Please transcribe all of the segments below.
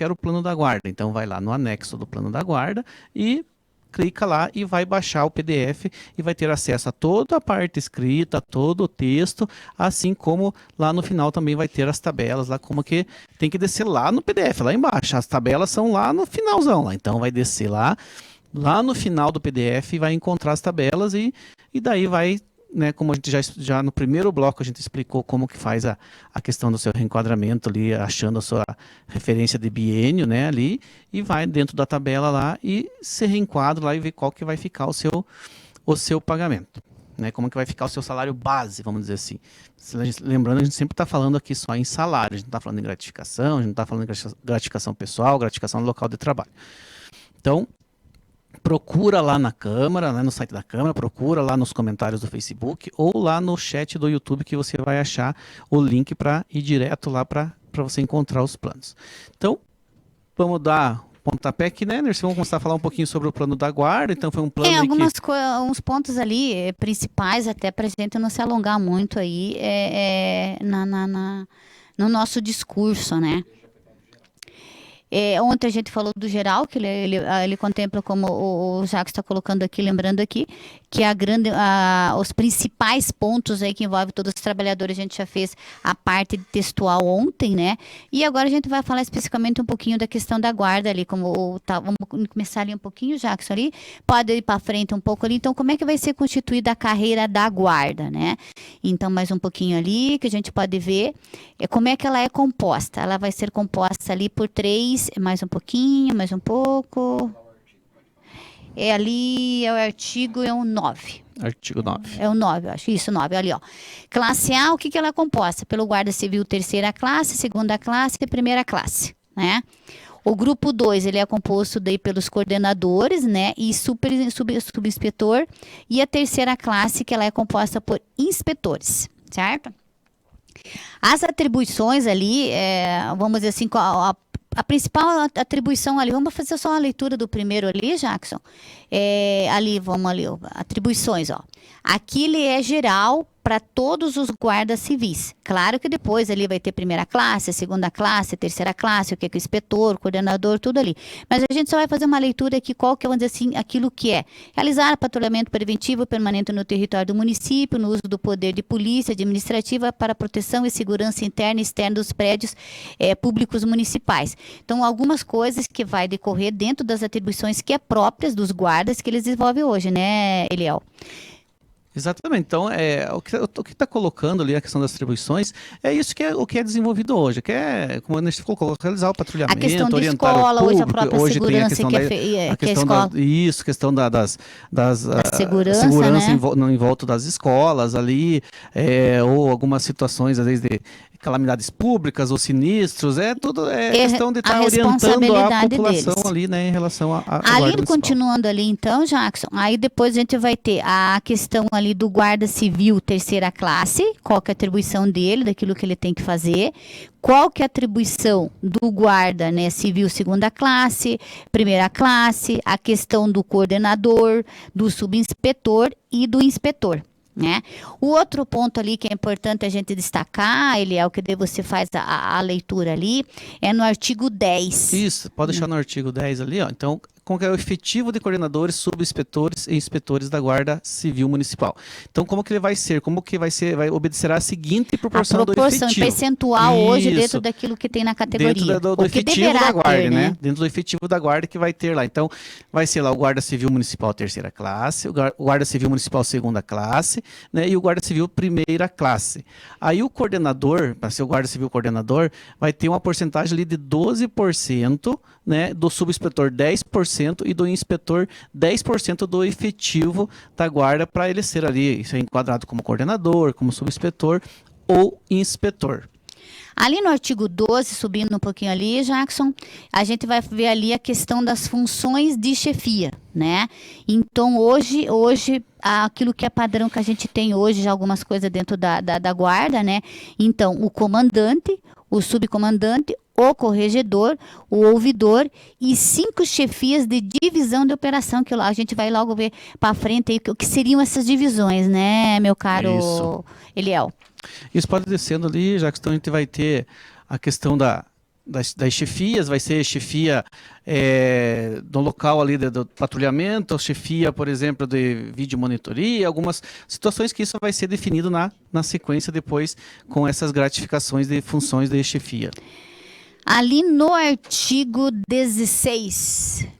quero o plano da guarda. Então vai lá no anexo do plano da guarda e clica lá e vai baixar o PDF e vai ter acesso a toda a parte escrita, todo o texto, assim como lá no final também vai ter as tabelas, lá como que tem que descer lá no PDF, lá embaixo. As tabelas são lá no finalzão, lá. Então vai descer lá no final do PDF e vai encontrar as tabelas e daí vai, né, como a gente já no primeiro bloco a gente explicou como que faz a questão do seu reenquadramento ali, achando a sua referência de biênio, né, ali, e vai dentro da tabela lá e se reenquadra lá e vê qual que vai ficar o seu pagamento, né, como que vai ficar o seu salário base, vamos dizer assim. Lembrando, a gente sempre está falando aqui só em salário, a gente não está falando em gratificação, a gente não está falando em gratificação pessoal, gratificação no local de trabalho. Então, procura lá na Câmara, né, no site da Câmara, procura lá nos comentários do Facebook ou lá no chat do YouTube que você vai achar o link para ir direto lá para você encontrar os planos. Então, vamos dar pontapé aqui, né, Nercy? Vamos começar a falar um pouquinho sobre o plano da guarda. Então, foi um plano alguns pontos ali principais, até para a gente não se alongar muito aí no nosso discurso, né? Ontem a gente falou do geral, que ele contempla, como o Jacques está colocando aqui, lembrando aqui, que os principais pontos aí que envolvem todos os trabalhadores, a gente já fez a parte textual ontem, né? E agora a gente vai falar especificamente um pouquinho da questão da guarda ali, vamos começar ali um pouquinho, Jacques, ali, pode ir para frente um pouco ali. Então, como é que vai ser constituída a carreira da guarda, né? Então, mais um pouquinho ali, que a gente pode ver como é que ela é composta. Ela vai ser composta ali por 3, mais um pouquinho, mais um pouco. Ali é o artigo, é o 9. Artigo 9. É o 9, eu acho. Isso, 9, ali, ó. Classe A, o que ela é composta? Pelo guarda civil terceira classe, segunda classe e primeira classe, né? O grupo 2, ele é composto daí pelos coordenadores, né? E subinspetor. E a terceira classe, que ela é composta por inspetores, certo? As atribuições ali, vamos dizer assim, a principal atribuição ali, vamos fazer só uma leitura do primeiro ali, Jackson. Vamos ali, atribuições, ó. Aqui ele é geral para todos os guardas civis. Claro que depois ali vai ter primeira classe, segunda classe, terceira classe, o que é o inspetor, coordenador, tudo ali. Mas a gente só vai fazer uma leitura aqui, qual que é, vamos dizer assim, aquilo que é. Realizar patrulhamento preventivo permanente no território do município, no uso do poder de polícia administrativa para proteção e segurança interna e externa dos prédios públicos municipais. Então, algumas coisas que vai decorrer dentro das atribuições que é próprias dos guardas que eles desenvolvem hoje, né, Eliel? Exatamente. Então, o que está colocando ali a questão das atribuições é isso que o que é desenvolvido hoje, que é, como a gente colocou, realizar o patrulhamento, a questão de orientar escola, o público. Hoje a própria hoje segurança tem a questão da segurança, segurança né? em volta das escolas ali, ou algumas situações, às vezes, de calamidades públicas ou sinistros, questão de estar orientando a população deles. ali, né, em relação a ali, continuando ali então, Jackson, aí depois a gente vai ter a questão ali do guarda civil terceira classe, qual que é a atribuição dele, daquilo que ele tem que fazer, qual que é a atribuição do guarda, né, civil segunda classe, primeira classe, a questão do coordenador, do subinspetor e do inspetor. Né? O outro ponto ali que é importante a gente destacar, ele é o que você faz a leitura ali, é no artigo 10. Isso, pode deixar no artigo 10 ali, ó. Então, como que é o efetivo de coordenadores, subinspetor e inspetores da Guarda Civil Municipal. Então, como que ele vai ser? Como que vai obedecerá a seguinte proporção do efetivo. Percentual hoje dentro daquilo que tem na categoria. Dentro do efetivo da Guarda, né? Dentro do efetivo da Guarda que vai ter lá. Então, vai ser lá o Guarda Civil Municipal terceira classe, o Guarda Civil Municipal segunda classe, né? E o Guarda Civil primeira classe. Aí o coordenador, para ser o Guarda Civil coordenador, vai ter uma porcentagem ali de 12%, né? Do subinspetor 10%, e do inspetor 10% do efetivo da guarda para ele ser ali, ser enquadrado como coordenador, como subinspetor ou inspetor. Ali no artigo 12, subindo um pouquinho ali, Jackson, a gente vai ver ali a questão das funções de chefia, né? Então, hoje aquilo que é padrão que a gente tem hoje, já algumas coisas dentro da guarda, né? Então, o comandante, o subcomandante, o corregedor, o ouvidor e 5 chefias de divisão de operação, que a gente vai logo ver para frente aí, o que seriam essas divisões, né, meu caro Eliel? Isso pode descendo ali, já que a gente vai ter a questão da das chefias, vai ser chefia do local ali do patrulhamento, chefia, por exemplo, de vídeo monitoria, algumas situações que isso vai ser definido na sequência depois com essas gratificações de funções de chefia. Ali no artigo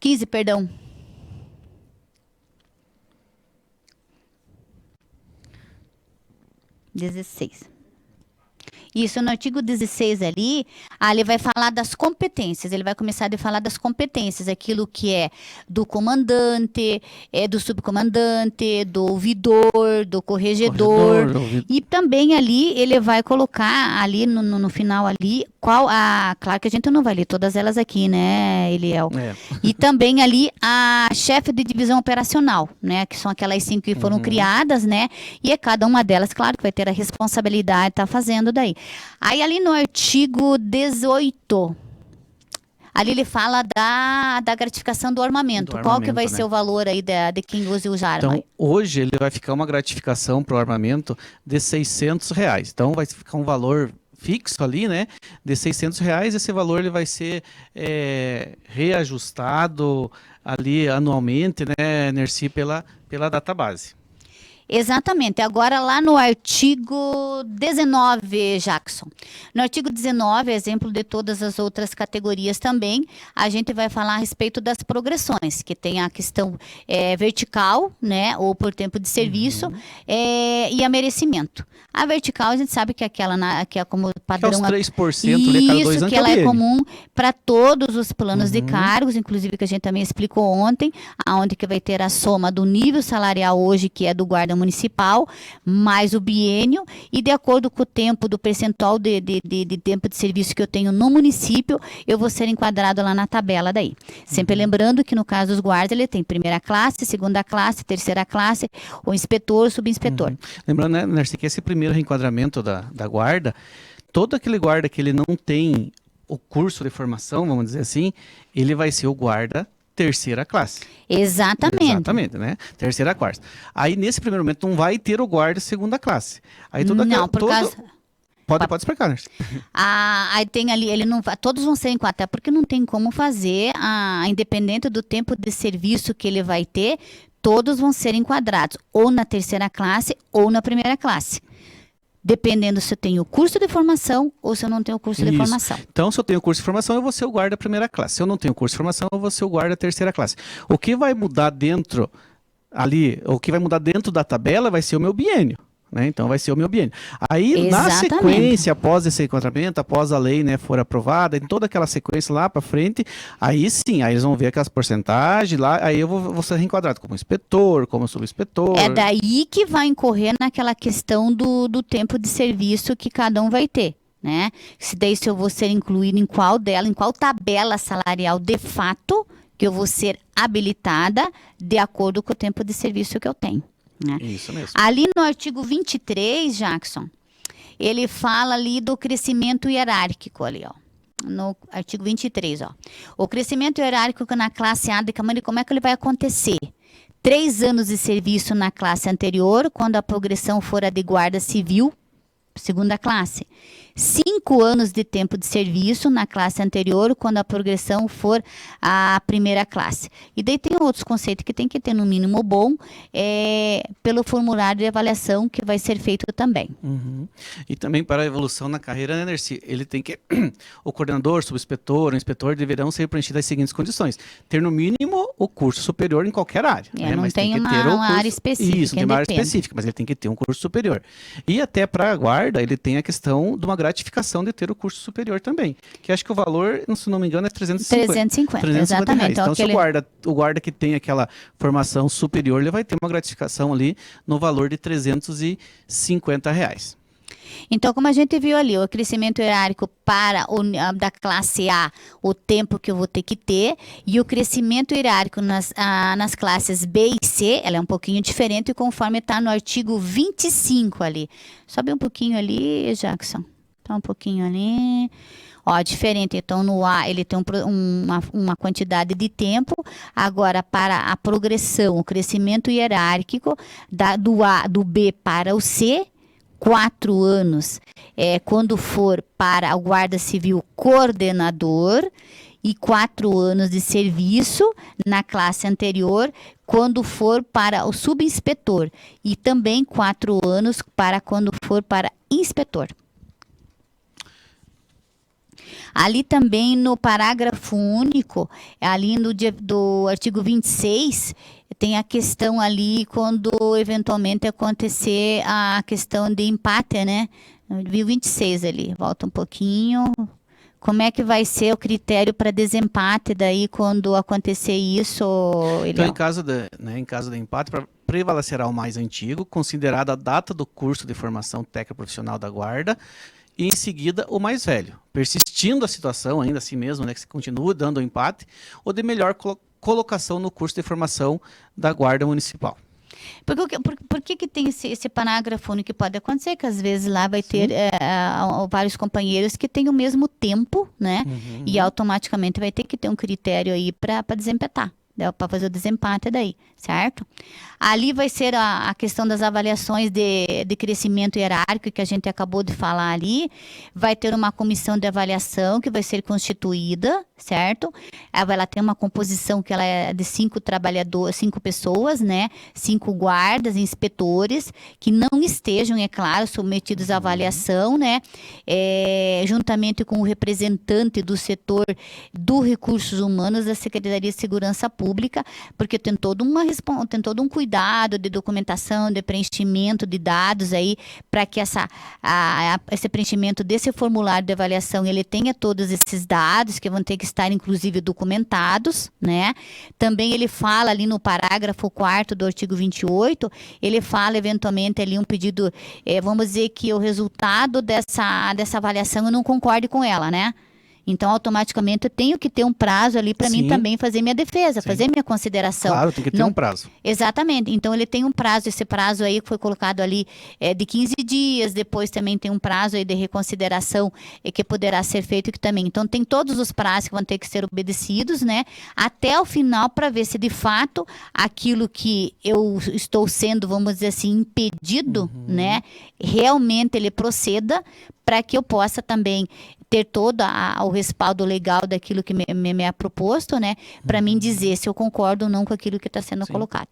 15, perdão. Isso, no artigo 16 ali ele vai falar das competências, ele vai começar a falar das competências, aquilo que é do comandante, do subcomandante, do ouvidor, do corregedor, e também ali ele vai colocar ali no final ali, claro que a gente não vai ler todas elas aqui, né, Eliel? E também ali a chefe de divisão operacional, né, que são aquelas 5 que foram criadas, né, e cada uma delas, claro, que vai ter a responsabilidade de estar fazendo daí. Aí ali no artigo 18, ali ele fala da gratificação do armamento. Qual que vai ser o valor aí de quem usa o arma? Então, hoje ele vai ficar uma gratificação para o armamento de R$600. Então, vai ficar um valor fixo ali, né, de R$600. Esse valor ele vai ser reajustado ali anualmente, né, Nercy, pela database. Exatamente. Agora lá no artigo 19, Jackson. No artigo 19, exemplo de todas as outras categorias também, a gente vai falar a respeito das progressões, que tem a questão vertical, né, ou por tempo de serviço, e a merecimento. A vertical a gente sabe que é aquela que é como padrão... Que é os 3% ali cada 2 anos. Isso, que ela é comum para todos os planos de cargos, inclusive que a gente também explicou ontem, aonde que vai ter a soma do nível salarial hoje, que é do guarda municipal, mais o biênio, e de acordo com o tempo do percentual de tempo de serviço que eu tenho no município, eu vou ser enquadrado lá na tabela daí. Sempre lembrando que no caso dos guardas, ele tem primeira classe, segunda classe, terceira classe, o inspetor, o subinspetor. Lembrando, né, Nercy, que esse primeiro reenquadramento da guarda, todo aquele guarda que ele não tem o curso de formação, vamos dizer assim, ele vai ser o guarda terceira classe. Exatamente, né? Terceira classe. Aí, nesse primeiro momento, não vai ter o guarda segunda classe. Aí, Pode explicar, Nercy. Aí tem ali, ele não vai, todos vão ser enquadrados, até porque não tem como fazer, independente do tempo de serviço que ele vai ter, todos vão ser enquadrados, ou na terceira classe, ou na primeira classe. Dependendo se eu tenho curso de formação ou se eu não tenho curso de formação. Então, se eu tenho curso de formação, eu vou ser o guarda primeira classe. Se eu não tenho curso de formação, eu vou ser o guarda terceira classe. O que vai mudar dentro da tabela vai ser o meu biênio. Né? Então vai ser o meu biênio. Aí, na sequência, após esse enquadramento, após a lei, né, for aprovada, em toda aquela sequência lá para frente, aí sim, aí eles vão ver aquelas porcentagens lá, aí eu vou ser reenquadrado como inspetor, como subinspetor. É daí que vai incorrer naquela questão do tempo de serviço que cada um vai ter, né? Se eu vou ser incluído em qual tabela salarial de fato que eu vou ser habilitada de acordo com o tempo de serviço que eu tenho. Né? Isso mesmo. Ali no artigo 23, Jackson, ele fala ali do crescimento hierárquico ali, ó. No artigo 23, ó. O crescimento hierárquico na classe A de Câmara, como é que ele vai acontecer? 3 anos de serviço na classe anterior, quando a progressão for a de guarda civil, segunda classe. 5 anos de tempo de serviço na classe anterior, quando a progressão for a primeira classe. E daí tem outros conceitos que tem que ter no mínimo bom, pelo formulário de avaliação que vai ser feito também. E também para a evolução na carreira, né, Nercy, ele tem que, o coordenador, subinspetor, o inspetor deverão ser preenchidos as seguintes condições: ter no mínimo o curso superior em qualquer área. Né? Não mas tem uma área específica. Isso, tem uma área específica, mas ele tem que ter um curso superior. E até para a guarda, ele tem a questão de uma gratificação de ter o curso superior também. Que acho que o valor, se não me engano, é 350 exatamente. reais. Então, se o guarda que tem aquela formação superior, ele vai ter uma gratificação ali no valor de R$350. Então, como a gente viu ali, o crescimento hierárquico para da classe A, o tempo que eu vou ter que ter, e o crescimento hierárquico nas classes B e C, ela é um pouquinho diferente, conforme está no artigo 25 ali. Sobe um pouquinho ali, Jackson. Tá um pouquinho ali. Ó, diferente. Então, no A, ele tem uma quantidade de tempo. Agora, para a progressão, o crescimento hierárquico do B para o C, 4 anos quando for para o guarda civil coordenador e 4 anos de serviço na classe anterior quando for para o subinspetor e também 4 anos para quando for para inspetor. Ali também no parágrafo único, ali do artigo 26, tem a questão ali quando eventualmente acontecer a questão de empate, né? Vi o 26 ali, volta um pouquinho. Como é que vai ser o critério para desempate daí quando acontecer isso, Eliel? Então, em caso de empate, prevalecerá o mais antigo, considerada a data do curso de formação técnica profissional da guarda, e em seguida o mais velho, persistindo a situação ainda assim mesmo, né, que se continua dando o empate, ou de melhor colocação no curso de formação da guarda municipal. Por que tem esse parágrafo único que pode acontecer? Que às vezes lá vai ter vários companheiros que têm o mesmo tempo, né? Uhum. E automaticamente vai ter que ter um critério aí para desempatar, para fazer o desempate daí, certo? Ali vai ser a questão das avaliações de crescimento hierárquico que a gente acabou de falar ali. Vai ter uma comissão de avaliação que vai ser constituída, certo? Ela tem uma composição que ela é de 5 trabalhadores, 5 pessoas, né? 5 guardas, inspetores, que não estejam, é claro, submetidos à avaliação, né? Juntamente com o representante do setor do recursos humanos da Secretaria de Segurança Pública, porque tem todo um cuidado de documentação, de preenchimento de dados aí, para que esse preenchimento desse formulário de avaliação, ele tenha todos esses dados, que vão ter que estar, inclusive, documentados, né? Também ele fala ali no parágrafo 4º do artigo 28, ele fala, eventualmente, ali um pedido, vamos dizer que o resultado dessa avaliação eu não concorde com ela, né? Então, automaticamente, eu tenho que ter um prazo ali para mim também fazer minha defesa, fazer minha consideração. Claro, tem que ter um prazo. Exatamente. Então, ele tem um prazo, esse prazo aí que foi colocado ali de 15 dias, depois também tem um prazo aí de reconsideração que poderá ser feito que também. Então, tem todos os prazos que vão ter que ser obedecidos, né? Até o final, para ver se de fato aquilo que eu estou sendo, vamos dizer assim, impedido, né? Realmente ele proceda, para que eu possa também ter todo o respaldo legal daquilo que me é proposto, né? Para mim dizer se eu concordo ou não com aquilo que está sendo colocado.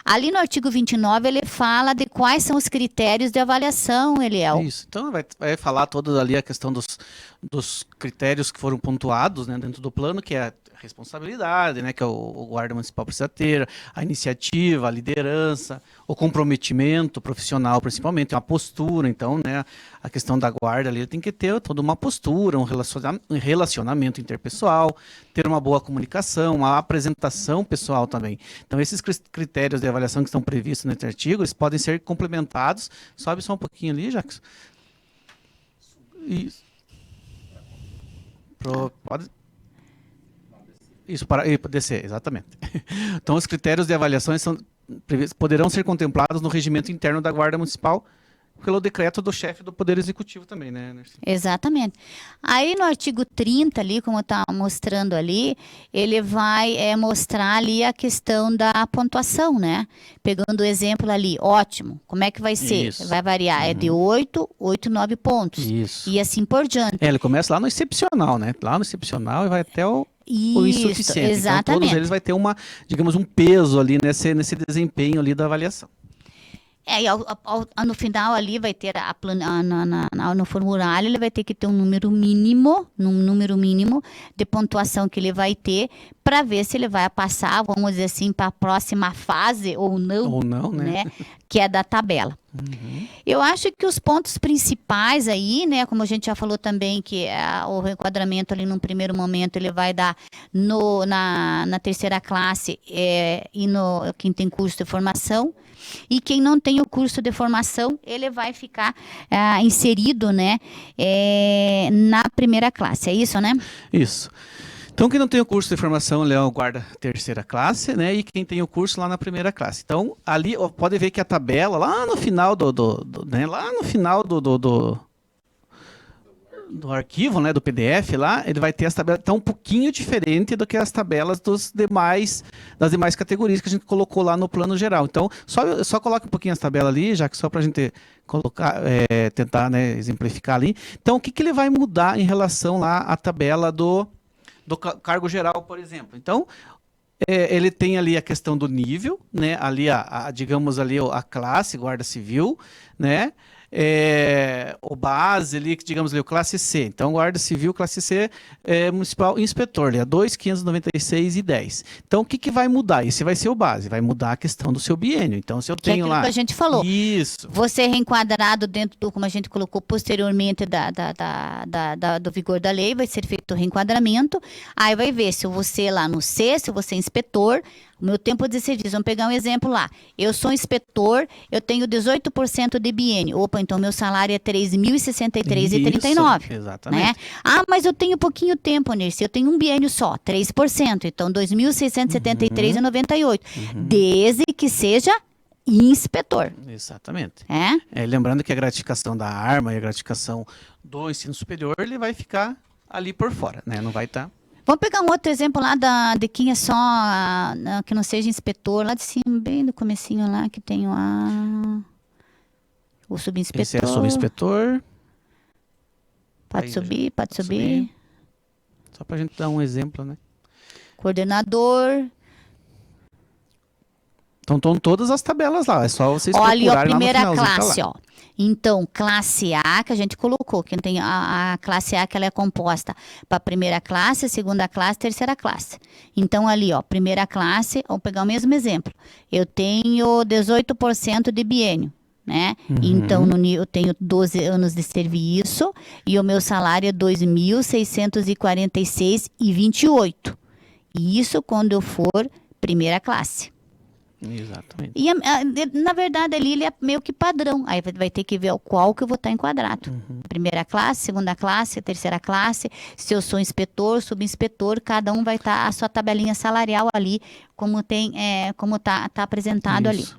Ali no artigo 29, ele fala de quais são os critérios de avaliação, Eliel. Isso. Então, vai falar toda ali a questão dos critérios que foram pontuados, né, dentro do plano, que é a responsabilidade, né, que o guarda municipal precisa ter, a iniciativa, a liderança, o comprometimento profissional, principalmente, uma postura. Então, né, a questão da guarda ali tem que ter toda uma postura, um relacionamento interpessoal, ter uma boa comunicação, uma apresentação pessoal também. Então, esses critérios de avaliação que estão previstos nesse artigo, eles podem ser complementados. Sobe só um pouquinho ali, Jacques. Isso. Pode... Isso, para descer, exatamente. Então, os critérios de avaliação poderão ser contemplados no regimento interno da Guarda Municipal pelo decreto do chefe do Poder Executivo também, né, Nercy? Exatamente. Aí no artigo 30 ali, como está mostrando ali, ele vai mostrar ali a questão da pontuação, né? Pegando o exemplo ali, ótimo. Como é que vai ser? Isso. Vai variar, é de 8, 9 pontos. Isso. E assim por diante. Ele começa lá no excepcional, né? Lá no excepcional e vai até o Isso, insuficiente. exatamente. Então, todos eles vai ter digamos, um peso ali nesse desempenho ali da avaliação. No final ali vai ter no formulário, ele vai ter que ter um número mínimo de pontuação que ele vai ter para ver se ele vai passar, vamos dizer assim, para a próxima fase ou não. Ou não, né? Que é da tabela. Eu acho que os pontos principais aí, né, como a gente já falou também, que o enquadramento ali num primeiro momento ele vai dar na terceira classe e quem tem curso de formação, e quem não tem o curso de formação, ele vai ficar inserido, né, na primeira classe, é isso, né? Isso. Então, quem não tem o curso de formação, ele guarda terceira classe, né? E quem tem o curso lá na primeira classe. Então, ali, pode ver que a tabela, lá no final do arquivo, né, do PDF lá, ele vai ter as tabelas, tá um pouquinho diferente do que as tabelas das demais categorias que a gente colocou lá no plano geral. Então, só coloca um pouquinho as tabelas ali, já que só para a gente colocar, tentar, né, exemplificar ali. Então, o que que ele vai mudar em relação lá à tabela do cargo geral, por exemplo? Então, ele tem ali a questão do nível, né? Ali digamos ali a classe, guarda civil, né? O base ali, digamos ali, o classe C. Então, guarda civil, classe C, municipal inspetor, ali, 2.596 e 10. Então, o que que vai mudar? Esse vai ser o base, vai mudar a questão do seu biênio. Então, se eu Que é tenho aquilo lá... que a gente falou. Isso. Você reenquadrado dentro do, como a gente colocou posteriormente do vigor da lei, vai ser feito o reenquadramento, aí vai ver se você lá no C, se você é inspetor, o meu tempo de serviço, vamos pegar um exemplo lá, eu sou inspetor, eu tenho 18% de biênio, opa, então meu salário é R$ 3.063,39. Exatamente. Né? Ah, mas eu tenho pouquinho tempo, Nirce, eu tenho um biênio só, 3%, então R$ 2.673,98, desde que seja inspetor. Exatamente. É? Lembrando que a gratificação da arma e a gratificação do ensino superior, ele vai ficar ali por fora, né? Não vai estar... Vamos pegar um outro exemplo lá de quem é só, que não seja inspetor, lá de cima, bem no comecinho lá, que tem o subinspetor. Esse é subinspetor. Pode Aí, subir, pode subir. subir. Só para a gente dar um exemplo, né? Coordenador. Então estão todas as tabelas lá, é só vocês Olha, ó, procurarem primeira lá no finalzinho, classe, tá lá. ó. Então, classe A, que a gente colocou, que tem a classe A, que ela é composta para primeira classe, segunda classe, terceira classe. Então, ali, ó, primeira classe, vamos pegar o mesmo exemplo. Eu tenho 18% de biênio, né? Então, eu tenho 12 anos de serviço e o meu salário é R$ 2.646,28. Isso quando eu for primeira classe. Exatamente. E, na verdade, ali ele é meio que padrão. Aí vai ter que ver qual que eu vou estar enquadrado. Primeira classe, segunda classe, terceira classe. Se eu sou inspetor, subinspetor, cada um vai estar a sua tabelinha salarial ali, como tá apresentado ali. Isso.